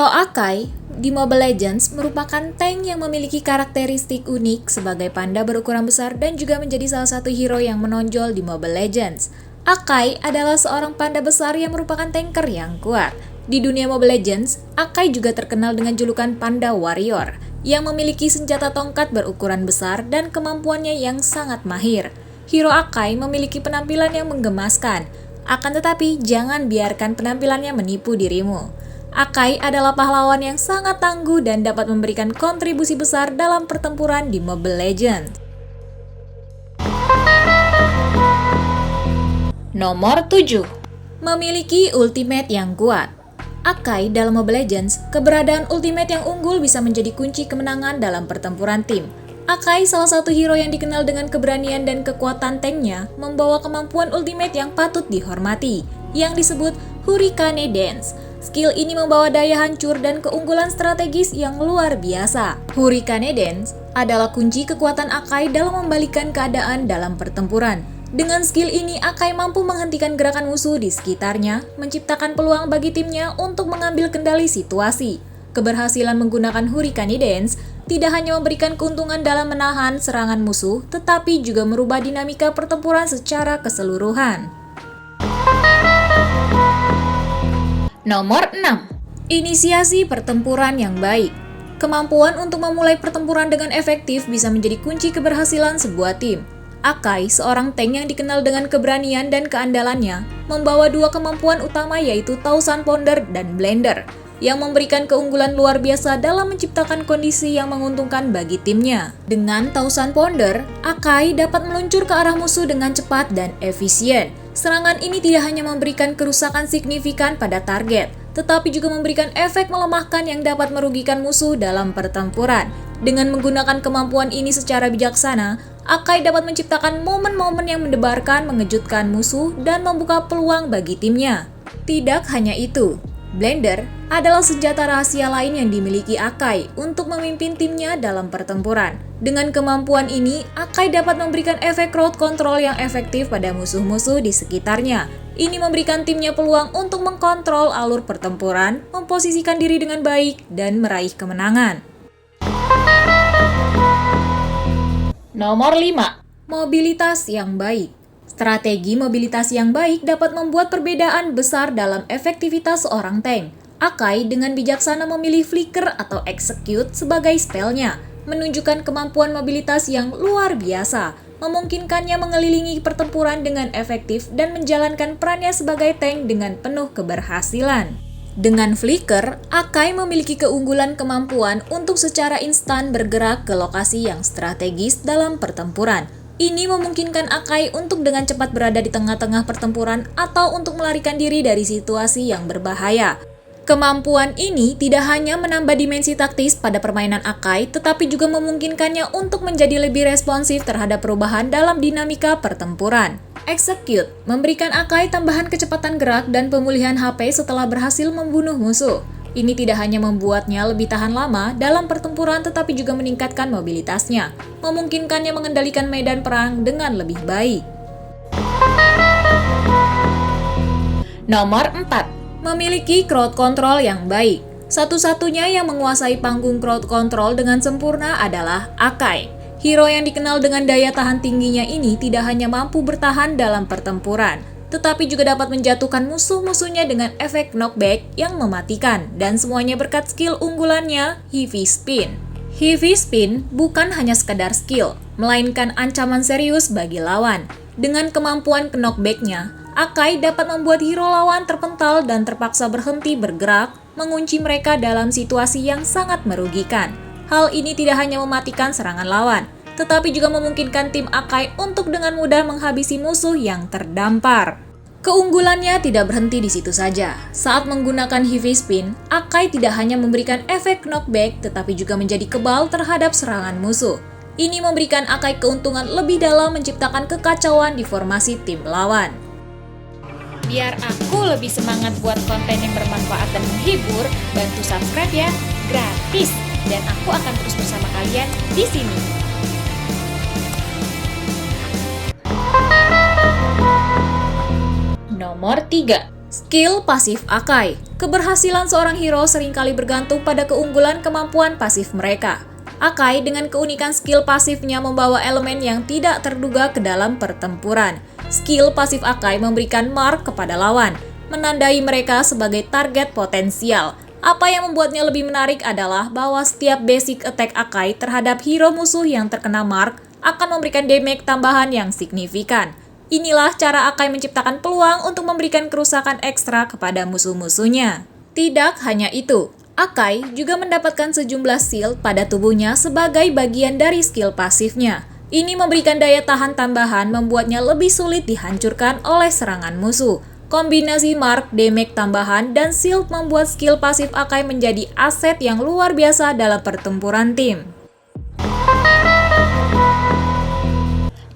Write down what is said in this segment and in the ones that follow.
Hero Akai di Mobile Legends merupakan tank yang memiliki karakteristik unik sebagai panda berukuran besar dan juga menjadi salah satu hero yang menonjol di Mobile Legends. Akai adalah seorang panda besar yang merupakan tanker yang kuat. Di dunia Mobile Legends, Akai juga terkenal dengan julukan Panda Warrior yang memiliki senjata tongkat berukuran besar dan kemampuannya yang sangat mahir. Hero Akai memiliki penampilan yang menggemaskan, akan tetapi jangan biarkan penampilannya menipu dirimu. Akai adalah pahlawan yang sangat tangguh dan dapat memberikan kontribusi besar dalam pertempuran di Mobile Legends. Nomor 7. Memiliki ultimate yang kuat. Akai dalam Mobile Legends, keberadaan ultimate yang unggul bisa menjadi kunci kemenangan dalam pertempuran tim. Akai, salah satu hero yang dikenal dengan keberanian dan kekuatan tanknya, membawa kemampuan ultimate yang patut dihormati, yang disebut Hurricane Dance. Skill ini membawa daya hancur dan keunggulan strategis yang luar biasa. Hurricane Dance adalah kunci kekuatan Akai dalam membalikkan keadaan dalam pertempuran. Dengan skill ini, Akai mampu menghentikan gerakan musuh di sekitarnya, menciptakan peluang bagi timnya untuk mengambil kendali situasi. Keberhasilan menggunakan Hurricane Dance tidak hanya memberikan keuntungan dalam menahan serangan musuh, tetapi juga merubah dinamika pertempuran secara keseluruhan. Nomor 6. Inisiasi pertempuran yang baik. Kemampuan untuk memulai pertempuran dengan efektif bisa menjadi kunci keberhasilan sebuah tim. Akai, seorang tank yang dikenal dengan keberanian dan keandalannya, membawa dua kemampuan utama yaitu Thousand Pounder dan Blender, yang memberikan keunggulan luar biasa dalam menciptakan kondisi yang menguntungkan bagi timnya. Dengan Thousand Pounder, Akai dapat meluncur ke arah musuh dengan cepat dan efisien. Serangan ini tidak hanya memberikan kerusakan signifikan pada target, tetapi juga memberikan efek melemahkan yang dapat merugikan musuh dalam pertempuran. Dengan menggunakan kemampuan ini secara bijaksana, Akai dapat menciptakan momen-momen yang mendebarkan, mengejutkan musuh, dan membuka peluang bagi timnya. Tidak hanya itu, Blender adalah senjata rahasia lain yang dimiliki Akai untuk memimpin timnya dalam pertempuran. Dengan kemampuan ini, Akai dapat memberikan efek crowd control yang efektif pada musuh-musuh di sekitarnya. Ini memberikan timnya peluang untuk mengkontrol alur pertempuran, memposisikan diri dengan baik, dan meraih kemenangan. Nomor 5. Mobilitas yang baik. Strategi mobilitas yang baik dapat membuat perbedaan besar dalam efektivitas seorang tank. Akai dengan bijaksana memilih Flicker atau Execute sebagai spellnya, menunjukkan kemampuan mobilitas yang luar biasa, memungkinkannya mengelilingi pertempuran dengan efektif dan menjalankan perannya sebagai tank dengan penuh keberhasilan. Dengan Flicker, Akai memiliki keunggulan kemampuan untuk secara instan bergerak ke lokasi yang strategis dalam pertempuran. Ini memungkinkan Akai untuk dengan cepat berada di tengah-tengah pertempuran atau untuk melarikan diri dari situasi yang berbahaya. Kemampuan ini tidak hanya menambah dimensi taktis pada permainan Akai, tetapi juga memungkinkannya untuk menjadi lebih responsif terhadap perubahan dalam dinamika pertempuran. Execute memberikan Akai tambahan kecepatan gerak dan pemulihan HP setelah berhasil membunuh musuh. Ini tidak hanya membuatnya lebih tahan lama dalam pertempuran, tetapi juga meningkatkan mobilitasnya, memungkinkannya mengendalikan medan perang dengan lebih baik. Nomor 4. Memiliki crowd control yang baik. Satu-satunya yang menguasai panggung crowd control dengan sempurna adalah Akai. Hero yang dikenal dengan daya tahan tingginya ini tidak hanya mampu bertahan dalam pertempuran, tetapi juga dapat menjatuhkan musuh-musuhnya dengan efek knockback yang mematikan, dan semuanya berkat skill unggulannya, Heavy Spin. Heavy Spin bukan hanya sekadar skill, melainkan ancaman serius bagi lawan. Dengan kemampuan knockback-nya, Akai dapat membuat hero lawan terpental dan terpaksa berhenti bergerak, mengunci mereka dalam situasi yang sangat merugikan. Hal ini tidak hanya mematikan serangan lawan, tetapi juga memungkinkan tim Akai untuk dengan mudah menghabisi musuh yang terdampar. Keunggulannya tidak berhenti di situ saja. Saat menggunakan Heavy Spin, Akai tidak hanya memberikan efek knockback, tetapi juga menjadi kebal terhadap serangan musuh. Ini memberikan Akai keuntungan lebih dalam menciptakan kekacauan di formasi tim lawan. Biar aku lebih semangat buat konten yang bermanfaat dan menghibur, bantu subscribe ya, gratis. Dan aku akan terus bersama kalian di sini. Nomor 3. Skill pasif Akai. Keberhasilan seorang hero seringkali bergantung pada keunggulan kemampuan pasif mereka. Akai dengan keunikan skill pasifnya membawa elemen yang tidak terduga ke dalam pertempuran. Skill pasif Akai memberikan mark kepada lawan, menandai mereka sebagai target potensial. Apa yang membuatnya lebih menarik adalah bahwa setiap basic attack Akai terhadap hero musuh yang terkena mark akan memberikan damage tambahan yang signifikan. Inilah cara Akai menciptakan peluang untuk memberikan kerusakan ekstra kepada musuh-musuhnya. Tidak hanya itu, Akai juga mendapatkan sejumlah shield pada tubuhnya sebagai bagian dari skill pasifnya. Ini memberikan daya tahan tambahan membuatnya lebih sulit dihancurkan oleh serangan musuh. Kombinasi mark, damage tambahan, dan shield membuat skill pasif Akai menjadi aset yang luar biasa dalam pertempuran tim.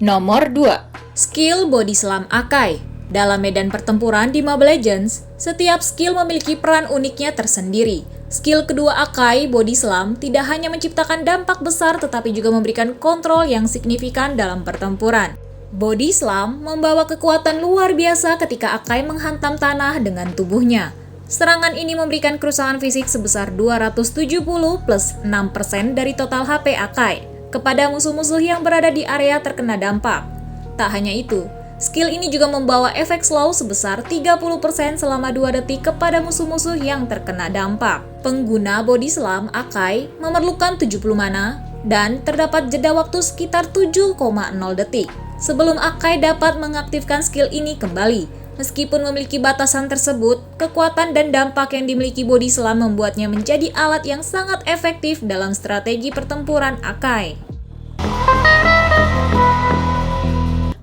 Nomor 2. Skill Body Slam Akai. Dalam medan pertempuran di Mobile Legends, setiap skill memiliki peran uniknya tersendiri. Skill kedua Akai, Body Slam, tidak hanya menciptakan dampak besar tetapi juga memberikan kontrol yang signifikan dalam pertempuran. Body Slam membawa kekuatan luar biasa ketika Akai menghantam tanah dengan tubuhnya. Serangan ini memberikan kerusakan fisik sebesar 270 plus 6% dari total HP Akai kepada musuh-musuh yang berada di area terkena dampak. Tak hanya itu, skill ini juga membawa efek slow sebesar 30% selama 2 detik kepada musuh-musuh yang terkena dampak. Pengguna Body Slam Akai memerlukan 70 mana dan terdapat jeda waktu sekitar 7,0 detik sebelum Akai dapat mengaktifkan skill ini kembali. Meskipun memiliki batasan tersebut, kekuatan dan dampak yang dimiliki Body Slam membuatnya menjadi alat yang sangat efektif dalam strategi pertempuran Akai.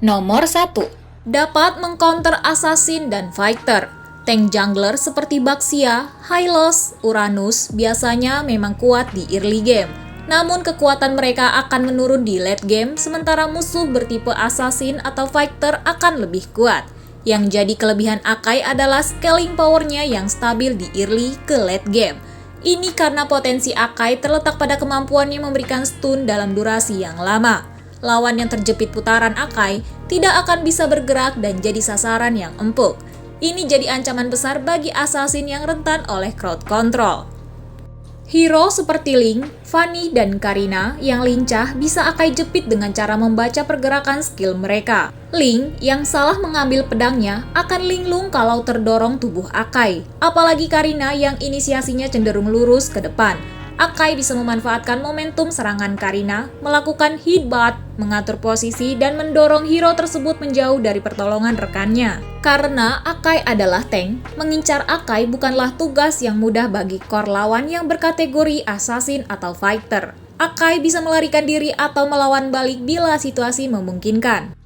Nomor 1. Dapat mengcounter assassin dan fighter. Tank jungler seperti Baxia, Hylos, Uranus biasanya memang kuat di early game. Namun kekuatan mereka akan menurun di late game, sementara musuh bertipe assassin atau fighter akan lebih kuat. Yang jadi kelebihan Akai adalah scaling powernya yang stabil di early ke late game. Ini karena potensi Akai terletak pada kemampuannya memberikan stun dalam durasi yang lama. Lawan yang terjepit putaran Akai tidak akan bisa bergerak dan jadi sasaran yang empuk. Ini jadi ancaman besar bagi assassin yang rentan oleh crowd control. Hero seperti Ling, Fanny, dan Karina yang lincah bisa Akai jepit dengan cara membaca pergerakan skill mereka. Ling yang salah mengambil pedangnya akan linglung kalau terdorong tubuh Akai. Apalagi Karina yang inisiasinya cenderung lurus ke depan. Akai bisa memanfaatkan momentum serangan Karina, melakukan headbutt, mengatur posisi, dan mendorong hero tersebut menjauh dari pertolongan rekannya. Karena Akai adalah tank, mengincar Akai bukanlah tugas yang mudah bagi core lawan yang berkategori assassin atau fighter. Akai bisa melarikan diri atau melawan balik bila situasi memungkinkan.